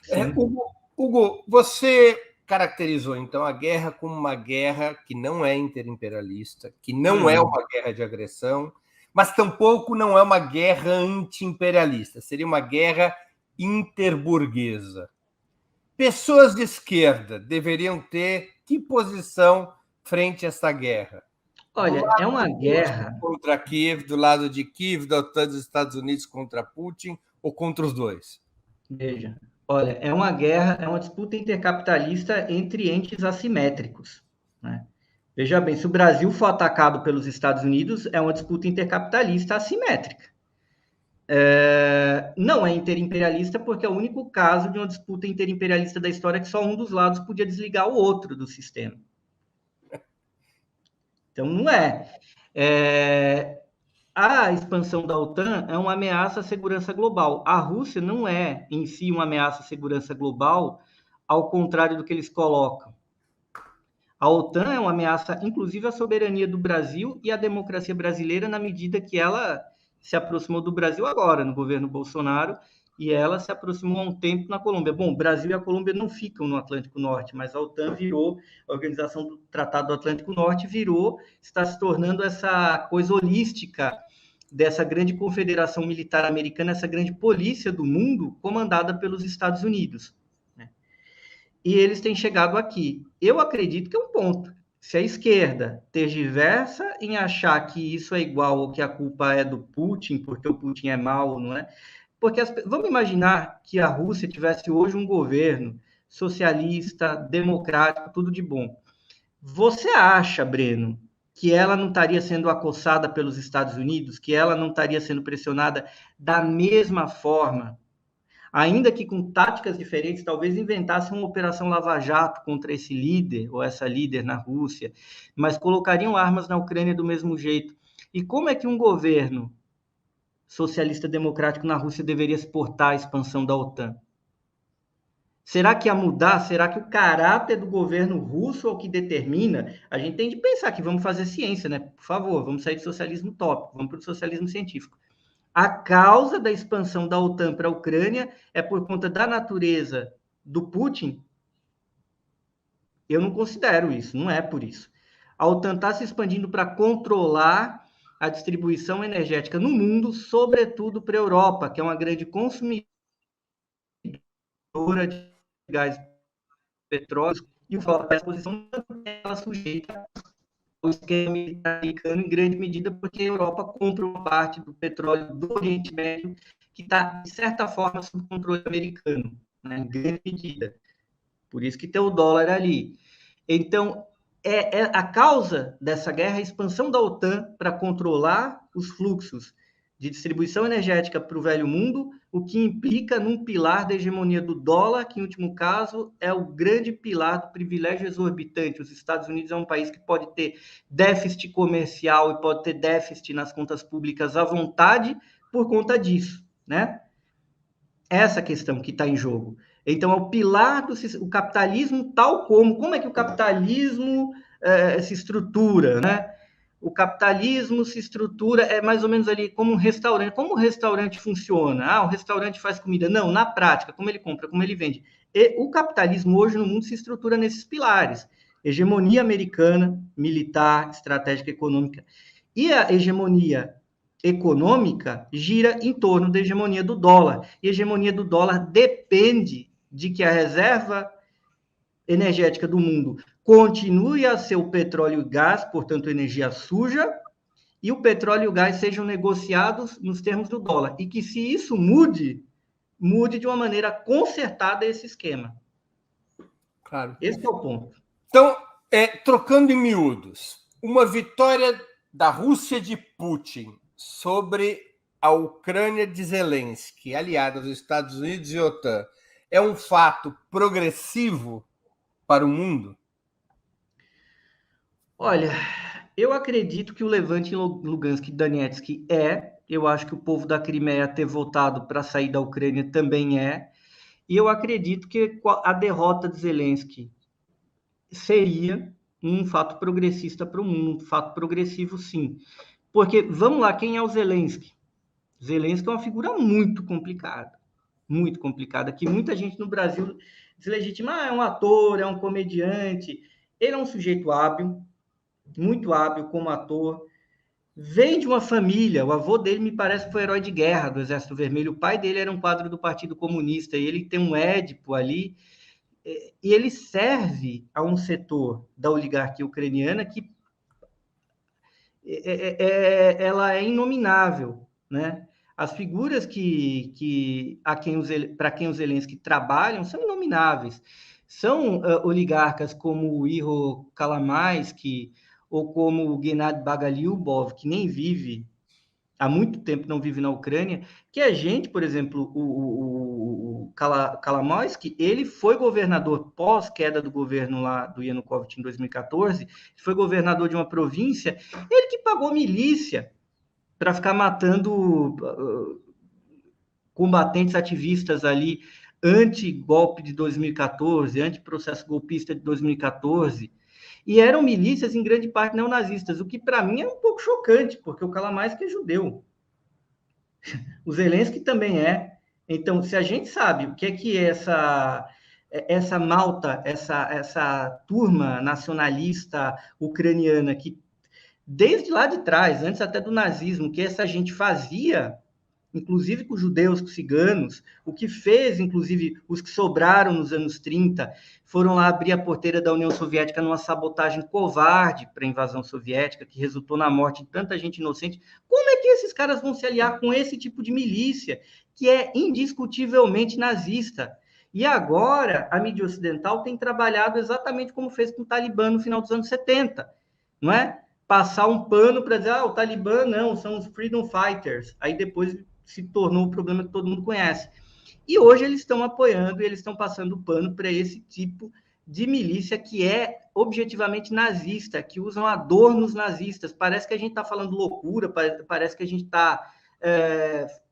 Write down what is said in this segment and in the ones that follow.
Sim. Hugo, você caracterizou, então, a guerra como uma guerra que não é interimperialista, que não é Uhum. uma guerra de agressão, mas tampouco não é uma guerra anti-imperialista, seria uma guerra interburguesa. Pessoas de esquerda deveriam ter que posição frente a essa guerra? Do Olha, é lado uma de Putin guerra. contra Kiev, do lado de Kiev, da OTAN dos Estados Unidos contra Putin, ou contra os dois? Veja, olha, é uma guerra, é uma disputa intercapitalista entre entes assimétricos, né? Veja bem, se o Brasil for atacado pelos Estados Unidos, é uma disputa intercapitalista assimétrica. Não é interimperialista porque é o único caso de uma disputa interimperialista da história que só um dos lados podia desligar o outro do sistema. Então, não é. A expansão da OTAN é uma ameaça à segurança global. A Rússia não é, em si, uma ameaça à segurança global, ao contrário do que eles colocam. A OTAN é uma ameaça, inclusive, à soberania do Brasil e à democracia brasileira, na medida que ela se aproximou do Brasil agora, no governo Bolsonaro, e ela se aproximou há um tempo na Colômbia. Bom, o Brasil e a Colômbia não ficam no Atlântico Norte, mas a OTAN virou, a Organização do Tratado do Atlântico Norte virou, está se tornando essa coisa holística dessa grande confederação militar americana, essa grande polícia do mundo, comandada pelos Estados Unidos, né? E eles têm chegado aqui. Eu acredito que é um ponto. Se a esquerda tergiversa em achar que isso é igual ou que a culpa é do Putin, porque o Putin é mau, não é? Porque vamos imaginar que a Rússia tivesse hoje um governo socialista, democrático, tudo de bom. Você acha, Breno, que ela não estaria sendo acossada pelos Estados Unidos, que ela não estaria sendo pressionada da mesma forma, ainda que com táticas diferentes, talvez inventasse uma operação Lava-Jato contra esse líder ou essa líder na Rússia, mas colocariam armas na Ucrânia do mesmo jeito. E como é que um governo socialista democrático na Rússia deveria se portar à expansão da OTAN? Será que ia mudar? Será que o caráter do governo russo é o que determina? A gente tem de pensar que vamos fazer ciência, né? Por favor, vamos sair do socialismo tópico, vamos para o socialismo científico. A causa da expansão da OTAN para a Ucrânia é por conta da natureza do Putin? Eu não considero isso, não é por isso. A OTAN está se expandindo para controlar a distribuição energética no mundo, sobretudo para a Europa, que é uma grande consumidora de gás petróleo, e o a exposição ela sujeita ao esquema americano em grande medida porque a Europa compra uma parte do petróleo do Oriente Médio que está, de certa forma, sob controle americano, né, em grande medida. Por isso que tem o dólar ali. Então, a causa dessa guerra é a expansão da OTAN para controlar os fluxos de distribuição energética para o velho mundo, o que implica num pilar da hegemonia do dólar, que, em último caso, é o grande pilar do privilégio exorbitante. Os Estados Unidos é um país que pode ter déficit comercial e pode ter déficit nas contas públicas à vontade por conta disso, né? Essa questão que está em jogo. Então, é o pilar do capitalismo tal como é que o capitalismo se estrutura, né? O capitalismo se estrutura, é mais ou menos ali como um restaurante. Como o restaurante funciona? Ah, o restaurante faz comida. Não, na prática, como ele compra, como ele vende. E o capitalismo hoje no mundo se estrutura nesses pilares. Hegemonia americana, militar, estratégica, econômica. E a hegemonia econômica gira em torno da hegemonia do dólar. E a hegemonia do dólar depende de que a reserva energética do mundo continue a ser o petróleo e gás, portanto, energia suja, e o petróleo e o gás sejam negociados nos termos do dólar. E que se isso mude, mude de uma maneira concertada esse esquema. Claro. Esse é o ponto. Então, trocando em miúdos, uma vitória da Rússia de Putin sobre a Ucrânia de Zelensky, aliada aos Estados Unidos e OTAN, é um fato progressivo para o mundo? Olha, eu acredito que o levante em Lugansk e Donetsk eu acho que o povo da Crimeia ter votado para sair da Ucrânia também e eu acredito que a derrota de Zelensky seria um fato progressista para o mundo, um fato progressivo sim. Porque, vamos lá, quem é o Zelensky? Zelensky é uma figura muito complicada. muito complicada, que muita gente no Brasil deslegitima, é um ator, é um comediante. Ele é um sujeito hábil, muito hábil como ator, vem de uma família, o avô dele me parece que foi herói de guerra do Exército Vermelho, o pai dele era um quadro do Partido Comunista, e ele tem um Édipo ali, e ele serve a um setor da oligarquia ucraniana que ela é inominável, né? As figuras para quem os Zelensky trabalham são inomináveis. São oligarcas como o Ihor Kolomoisky ou como o Gennady Bagaliubov, que nem vive há muito tempo, não vive na Ucrânia, que a gente, por exemplo, o Kolomoisky, ele foi governador pós-queda do governo lá do Yanukovych em 2014, foi governador de uma província, ele que pagou milícia para ficar matando combatentes ativistas ali anti-golpe de 2014, anti-processo golpista de 2014, e eram milícias em grande parte neonazistas, o que para mim é um pouco chocante, porque o Kolomoisky é judeu. O Zelensky também é. Então, se a gente sabe o que é essa malta, essa turma nacionalista ucraniana que desde lá de trás, antes até do nazismo, que essa gente fazia, inclusive com os judeus, com os ciganos, o que fez, inclusive, os que sobraram nos anos 30, foram lá abrir a porteira da União Soviética numa sabotagem covarde para a invasão soviética, que resultou na morte de tanta gente inocente. Como é que esses caras vão se aliar com esse tipo de milícia, que é indiscutivelmente nazista? E agora, a mídia ocidental tem trabalhado exatamente como fez com o Talibã no final dos anos 70, não é? Passar um pano para dizer, o Talibã não, são os freedom fighters. Aí depois se tornou o problema que todo mundo conhece. E hoje eles estão apoiando e eles estão passando pano para esse tipo de milícia que é objetivamente nazista, que usam adornos nazistas. Parece que a gente está falando loucura, parece que a gente está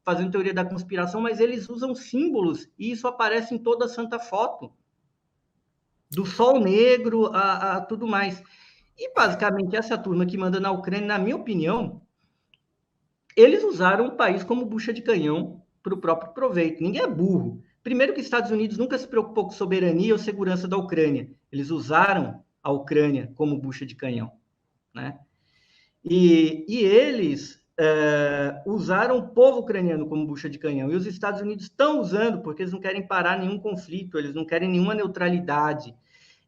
fazendo teoria da conspiração, mas eles usam símbolos e isso aparece em toda a santa foto. Do sol negro a tudo mais. E, basicamente, essa turma que manda na Ucrânia, na minha opinião, eles usaram o país como bucha de canhão para o próprio proveito. Ninguém é burro. Primeiro que os Estados Unidos nunca se preocupou com soberania ou segurança da Ucrânia. Eles usaram a Ucrânia como bucha de canhão, né? E eles usaram o povo ucraniano como bucha de canhão. E os Estados Unidos estão usando porque eles não querem parar nenhum conflito, eles não querem nenhuma neutralidade.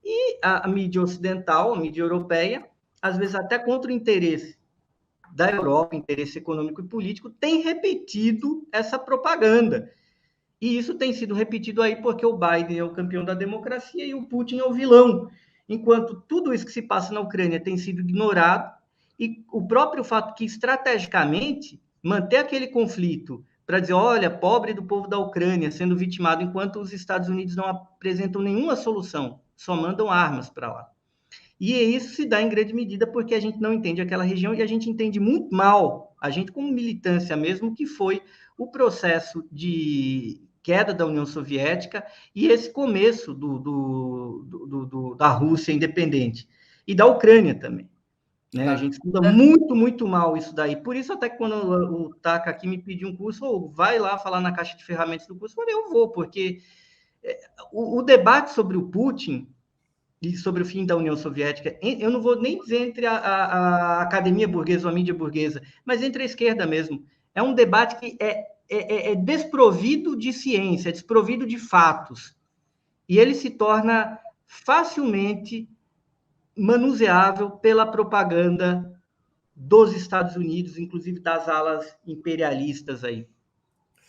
E a mídia ocidental, a mídia europeia, às vezes até contra o interesse da Europa, interesse econômico e político, tem repetido essa propaganda. E isso tem sido repetido aí porque o Biden é o campeão da democracia e o Putin é o vilão. Enquanto tudo isso que se passa na Ucrânia tem sido ignorado, e o próprio fato que, estrategicamente, manter aquele conflito para dizer, olha, pobre do povo da Ucrânia sendo vitimado, enquanto os Estados Unidos não apresentam nenhuma solução, só mandam armas para lá. E isso se dá em grande medida porque a gente não entende aquela região e a gente entende muito mal, a gente como militância mesmo, que foi o processo de queda da União Soviética e esse começo da Rússia independente. E da Ucrânia também. Né? A gente estuda muito, muito mal isso daí. Por isso, até que quando o Taka aqui me pediu um curso, ou vai lá falar na caixa de ferramentas do curso, eu falei, eu vou, porque o debate sobre o Putin e sobre o fim da União Soviética, eu não vou nem dizer entre a academia burguesa ou a mídia burguesa, mas entre a esquerda mesmo. É um debate que é desprovido de ciência, é desprovido de fatos. E ele se torna facilmente manuseável pela propaganda dos Estados Unidos, inclusive das alas imperialistas aí.